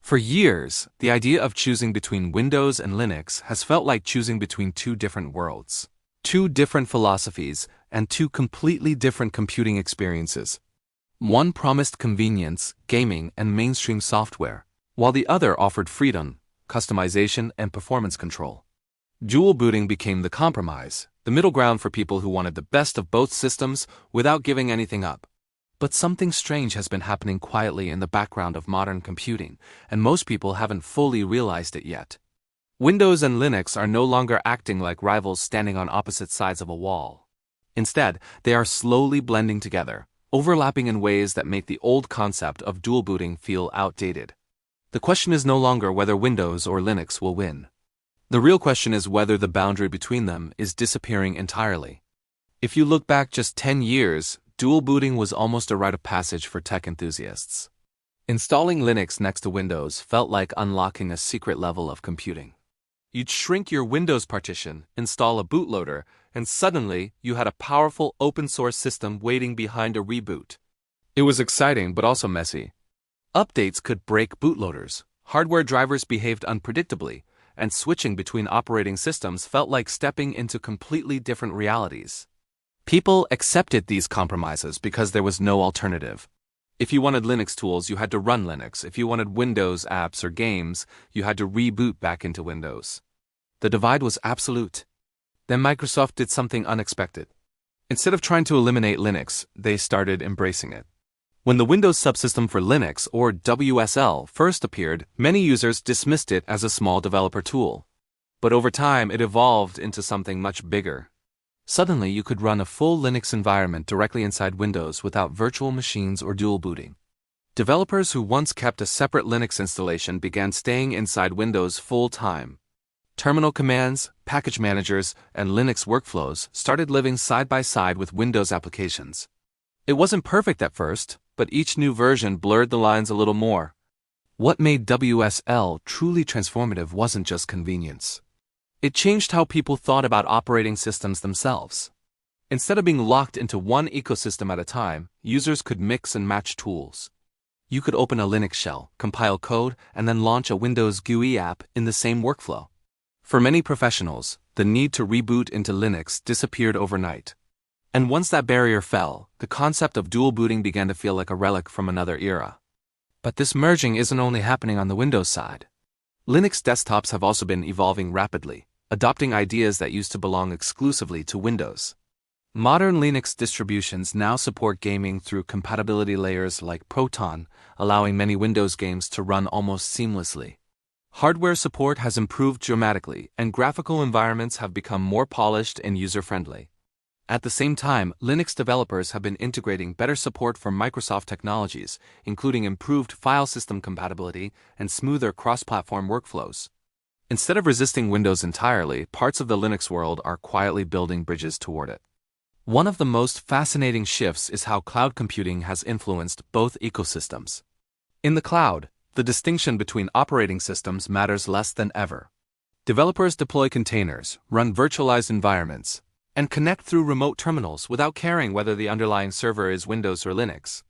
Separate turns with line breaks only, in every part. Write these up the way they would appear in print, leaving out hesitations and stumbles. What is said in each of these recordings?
For years, the idea of choosing between Windows and Linux has felt like choosing between two different worlds, two different philosophies, and two completely different computing experiences. One promised convenience, gaming, and mainstream software, while the other offered freedom, customization, and performance control. Dual booting became the compromise, the middle ground for people who wanted the best of both systems without giving anything up. But something strange has been happening quietly in the background of modern computing, and most people haven't fully realized it yet. Windows and Linux are no longer acting like rivals standing on opposite sides of a wall. Instead, they are slowly blending together, overlapping in ways that make the old concept of dual booting feel outdated. The question is no longer whether Windows or Linux will win. The real question is whether the boundary between them is disappearing entirely. If you look back just 10 years, dual booting was almost a rite of passage for tech enthusiasts. Installing Linux next to Windows felt like unlocking a secret level of computing. You'd shrink your Windows partition, install a bootloader, and suddenly you had a powerful open-source system waiting behind a reboot. It was exciting but also messy. Updates could break bootloaders, hardware drivers behaved unpredictably, and switching between operating systems felt like stepping into completely different realities. People accepted these compromises because there was no alternative. If you wanted Linux tools, you had to run Linux. If you wanted Windows apps or games, you had to reboot back into Windows. The divide was absolute. Then Microsoft did something unexpected. Instead of trying to eliminate Linux, they started embracing it. When the Windows subsystem for Linux, or WSL, first appeared, many users dismissed it as a small developer tool. But over time, it evolved into something much bigger. Suddenly, you could run a full Linux environment directly inside Windows without virtual machines or dual booting. Developers who once kept a separate Linux installation began staying inside Windows full-time. Terminal commands, package managers, and Linux workflows started living side by side with Windows applications. It wasn't perfect at first, but each new version blurred the lines a little more. What made WSL truly transformative wasn't just convenience. It changed how people thought about operating systems themselves. Instead of being locked into one ecosystem at a time, users could mix and match tools. You could open a Linux shell, compile code, and then launch a Windows GUI app in the same workflow. For many professionals, the need to reboot into Linux disappeared overnight. And once that barrier fell, the concept of dual booting began to feel like a relic from another era. But this merging isn't only happening on the Windows side. Linux desktops have also been evolving rapidly, adopting ideas that used to belong exclusively to Windows. Modern Linux distributions now support gaming through compatibility layers like Proton, allowing many Windows games to run almost seamlessly. Hardware support has improved dramatically, and graphical environments have become more polished and user-friendly. At the same time, Linux developers have been integrating better support for Microsoft technologies, including improved file system compatibility and smoother cross-platform workflows. Instead of resisting Windows entirely, parts of the Linux world are quietly building bridges toward it. One of the most fascinating shifts is how cloud computing has influenced both ecosystems. In the cloud, the distinction between operating systems matters less than ever. Developers deploy containers, run virtualized environments, and connect through remote terminals without caring whether the underlying server is Windows or Linux.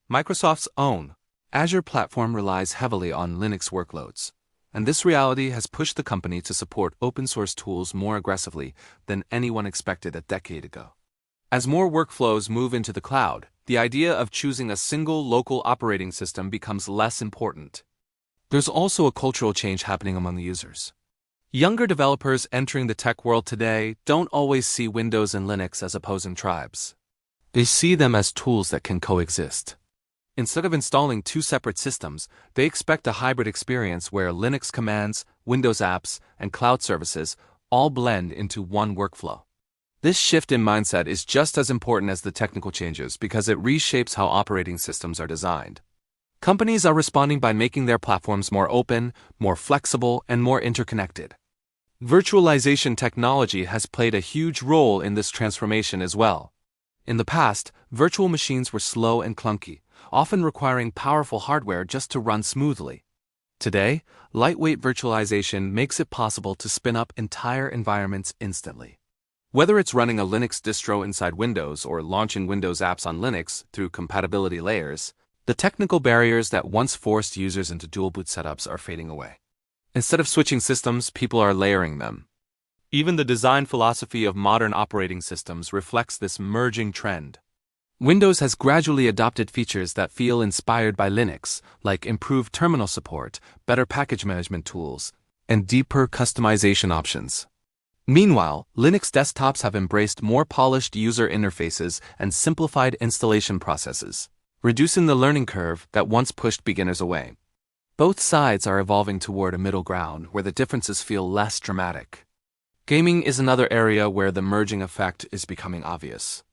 Microsoft's own Azure platform relies heavily on Linux workloads, and this reality has pushed the company to support open-source tools more aggressively than anyone expected a decade ago. As more workflows move into the cloud, the idea of choosing a single local operating system becomes less important. There's also a cultural change happening among the users. Younger developers entering the tech world today don't always see Windows and Linux as opposing tribes. They see them as tools that can coexist. Instead of installing two separate systems, they expect a hybrid experience where Linux commands, Windows apps, and cloud services all blend into one workflow. This shift in mindset is just as important as the technical changes because it reshapes how operating systems are designed. Companies are responding by making their platforms more open, more flexible, and more interconnected. Virtualization technology has played a huge role in this transformation as well. In the past, virtual machines were slow and clunky, often requiring powerful hardware just to run smoothly. Today, lightweight virtualization makes it possible to spin up entire environments instantly. Whether it's running a Linux distro inside Windows or launching Windows apps on Linux through compatibility layers, The technical barriers that once forced users into dual boot setups are fading away. Instead of switching systems, people are layering them. Even the design philosophy of modern operating systems reflects this merging trend. Windows has gradually adopted features that feel inspired by Linux, like improved terminal support, better package management tools, and deeper customization options. Meanwhile, Linux desktops have embraced more polished user interfaces and simplified installation processes, reducing the learning curve that once pushed beginners away. Both sides are evolving toward a middle ground where the differences feel less dramatic. Gaming is another area where the merging effect is becoming obvious.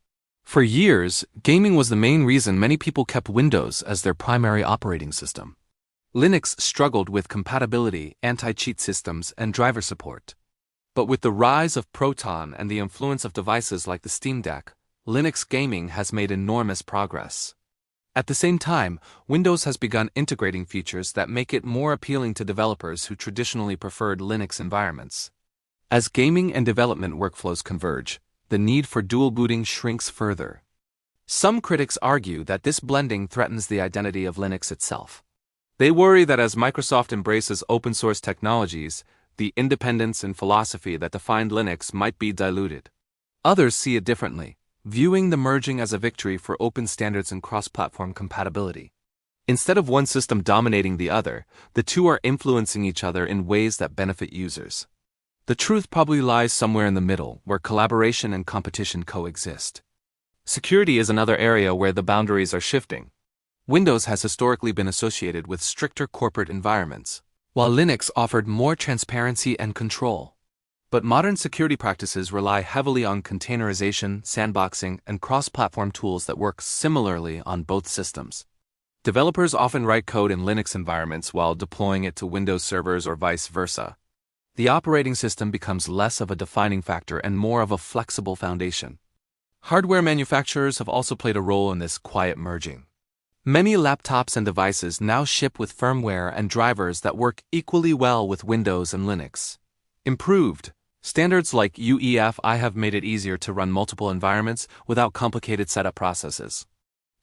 For years, gaming was the main reason many people kept Windows as their primary operating system. Linux struggled with compatibility, anti-cheat systems, and driver support. But with the rise of Proton and the influence of devices like the Steam Deck, Linux gaming has made enormous progress. At the same time, Windows has begun integrating features that make it more appealing to developers who traditionally preferred Linux environments. As gaming and development workflows converge, the need for dual booting shrinks further. Some critics argue that this blending threatens the identity of Linux itself. They worry that as Microsoft embraces open-source technologies, the independence and philosophy that defined Linux might be diluted. Others see it differently, viewing the merging as a victory for open standards and cross-platform compatibility. Instead of one system dominating the other, the two are influencing each other in ways that benefit users. The truth probably lies somewhere in the middle, where collaboration and competition coexist. Security is another area where the boundaries are shifting. Windows has historically been associated with stricter corporate environments, while Linux offered more transparency and control. But modern security practices rely heavily on containerization, sandboxing, and cross-platform tools that work similarly on both systems. Developers often write code in Linux environments while deploying it to Windows servers or vice versa. The operating system becomes less of a defining factor and more of a flexible foundation. Hardware manufacturers have also played a role in this quiet merging. Many laptops and devices now ship with firmware and drivers that work equally well with Windows and Linux. Improved standards like UEFI have made it easier to run multiple environments without complicated setup processes.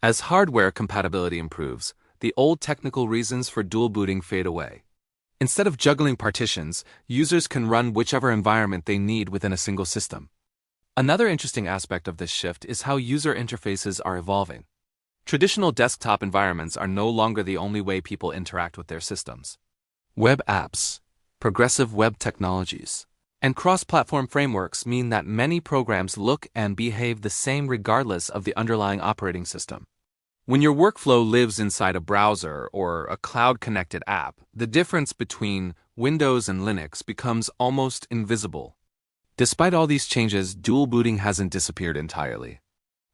As hardware compatibility improves, the old technical reasons for dual booting fade away. Instead of juggling partitions, users can run whichever environment they need within a single system. Another interesting aspect of this shift is how user interfaces are evolving. Traditional desktop environments are no longer the only way people interact with their systems. Web apps, progressive web technologies, and cross-platform frameworks mean that many programs look and behave the same regardless of the underlying operating system. When your workflow lives inside a browser or a cloud-connected app, the difference between Windows and Linux becomes almost invisible. Despite all these changes, dual booting hasn't disappeared entirely.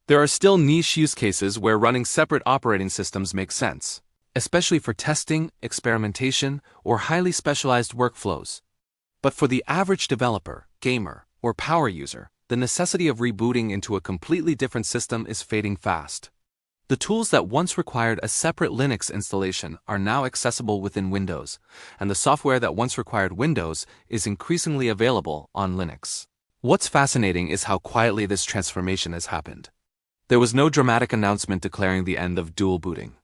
There are still niche use cases where running separate operating systems makes sense, especially for testing, experimentation, or highly specialized workflows. But for the average developer, gamer, or power user, the necessity of rebooting into a completely different system is fading fast. The tools that once required a separate Linux installation are now accessible within Windows, and the software that once required Windows is increasingly available on Linux. What's fascinating is how quietly this transformation has happened. There was no dramatic announcement declaring the end of dual booting.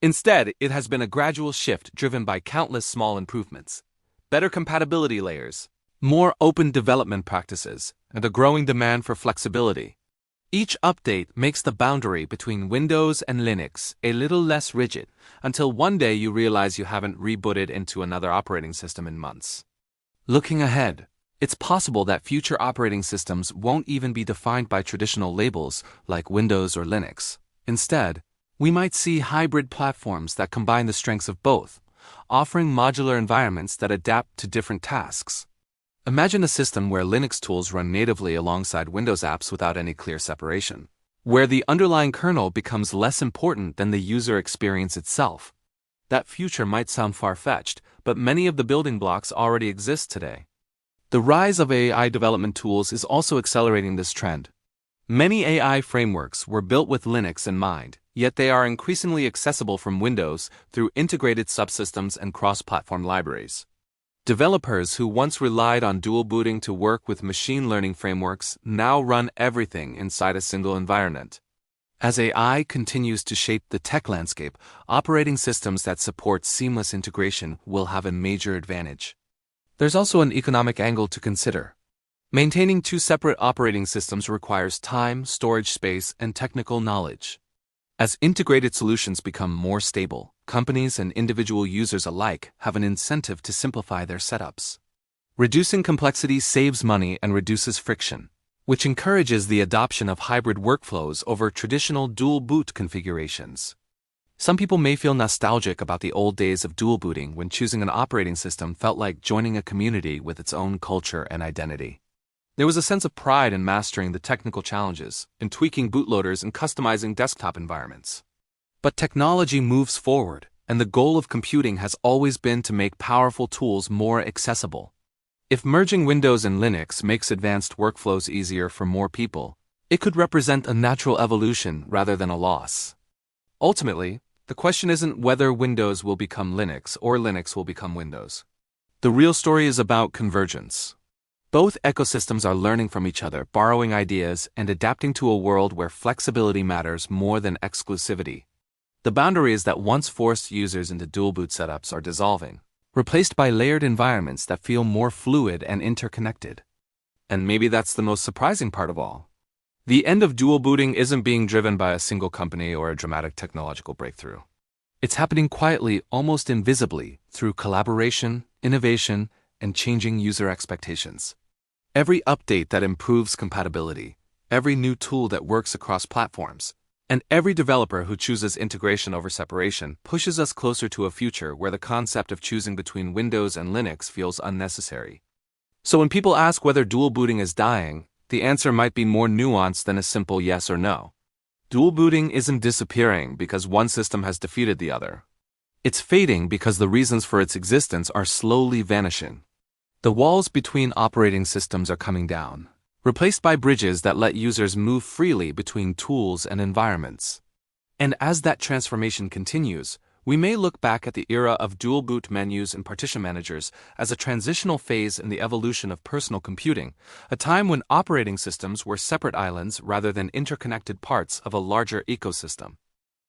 Instead, it has been a gradual shift driven by countless small improvements, better compatibility layers, more open development practices, and a growing demand for flexibility. Each update makes the boundary between Windows and Linux a little less rigid, until one day you realize you haven't rebooted into another operating system in months. Looking ahead, it's possible that future operating systems won't even be defined by traditional labels like Windows or Linux. Instead, we might see hybrid platforms that combine the strengths of both, offering modular environments that adapt to different tasks. Imagine a system where Linux tools run natively alongside Windows apps without any clear separation, where the underlying kernel becomes less important than the user experience itself. That future might sound far-fetched, but many of the building blocks already exist today. The rise of AI development tools is also accelerating this trend. Many AI frameworks were built with Linux in mind, yet they are increasingly accessible from Windows through integrated subsystems and cross-platform libraries. Developers who once relied on dual booting to work with machine learning frameworks now run everything inside a single environment. As AI continues to shape the tech landscape, operating systems that support seamless integration will have a major advantage. There's also an economic angle to consider. Maintaining two separate operating systems requires time, storage space, and technical knowledge. As integrated solutions become more stable, companies and individual users alike have an incentive to simplify their setups. Reducing complexity saves money and reduces friction, which encourages the adoption of hybrid workflows over traditional dual boot configurations. Some people may feel nostalgic about the old days of dual booting when choosing an operating system felt like joining a community with its own culture and identity. There was a sense of pride in mastering the technical challenges, in tweaking bootloaders and customizing desktop environments. But technology moves forward, and the goal of computing has always been to make powerful tools more accessible. If merging Windows and Linux makes advanced workflows easier for more people, it could represent a natural evolution rather than a loss. Ultimately, the question isn't whether Windows will become Linux or Linux will become Windows. The real story is about convergence. Both ecosystems are learning from each other, borrowing ideas, and adapting to a world where flexibility matters more than exclusivity. The boundaries that once forced users into dual boot setups are dissolving, replaced by layered environments that feel more fluid and interconnected. And maybe that's the most surprising part of all. The end of dual booting isn't being driven by a single company or a dramatic technological breakthrough. It's happening quietly, almost invisibly, through collaboration, innovation, and changing user expectations. Every update that improves compatibility, every new tool that works across platforms, and every developer who chooses integration over separation pushes us closer to a future where the concept of choosing between Windows and Linux feels unnecessary. So when people ask whether dual booting is dying, the answer might be more nuanced than a simple yes or no. Dual booting isn't disappearing because one system has defeated the other. It's fading because the reasons for its existence are slowly vanishing. The walls between operating systems are coming down, replaced by bridges that let users move freely between tools and environments. And as that transformation continues, we may look back at the era of dual boot menus and partition managers as a transitional phase in the evolution of personal computing, a time when operating systems were separate islands rather than interconnected parts of a larger ecosystem.